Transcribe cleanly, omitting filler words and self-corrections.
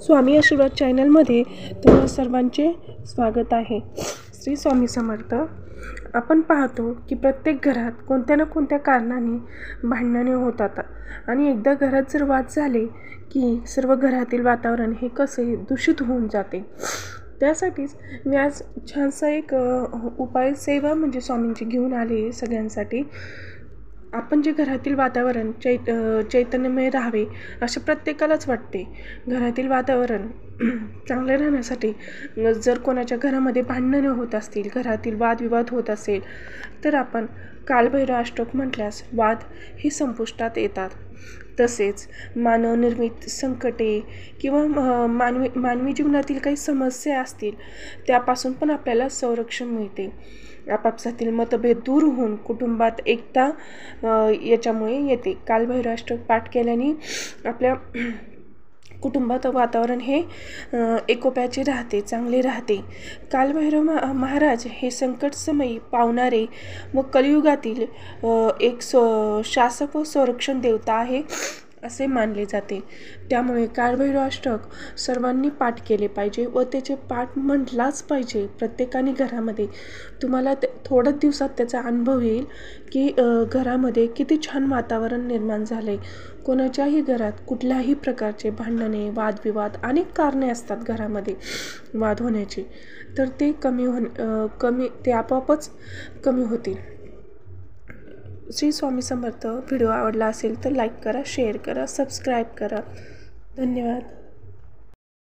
स्वामी आशीर्वाद चॅनलमध्ये तुम्हा सर्वांचे स्वागत आहे। श्री स्वामी समर्थ। आपण पाहतो की प्रत्येक घरात कोणत्या ना कोणत्या कारणाने भांडणे होतात आणि एकदा घरात जर वाद झाले की सर्व घरातील वातावरण हे कसे दूषित होऊन जाते। त्यासाठीच मी आज छानसा एक उपाय सेवा म्हणजे स्वामींची घेऊन आले सगळ्यांसाठी। आपण जे घरातील वातावरण चैतन्यमय राहावे असे प्रत्येकालाच वाटते। घरातील वातावरण चांगले राहण्यासाठी जर कोणाच्या घरामध्ये भांडणे होत असतील, घरातील वादविवाद होत असेल, तर आपण कालभैरव अष्टक म्हटल्यास वाद हे संपुष्टात येतात। तसेच मानवनिर्मित संकटे किंवा मानवी जीवनातील काही समस्या असतील त्यापासून पण आपल्याला संरक्षण मिळते। आपापसातील मतभेद दूर होऊन कुटुंबात एकता याच्यामुळे येते। कालभैरव अष्टक पाठ केल्याने आपल्या कुटुंबात वातावरण हे एकोप्याचे राहते, चांगले राहते। कालभैरव महाराज हे संकटसमयी पावणारे व कलियुगातील एक शासक व संरक्षण देवता आहे असे मानले जाते। त्यामुळे कालभैरव अष्टक सर्वांनी पाठ केले पाहिजे व त्याचे पाठ म्हटलाच पाहिजे प्रत्येकाने घरामध्ये। तुम्हाला थोड्याच दिवसात त्याचा अनुभव येईल की घरामध्ये किती छान वातावरण निर्माण झाले। कोणाच्याही घरात कुठल्याही प्रकारचे भांडणे, वादविवाद अनेक कारणे असतात घरामध्ये वाद होण्याची, तर ते ते आपोआपच कमी होतील। श्री स्वामी समर्थ। व्हिडिओ आवडला असेल तर लाईक करा, शेअर करा, सबस्क्राईब करा। धन्यवाद।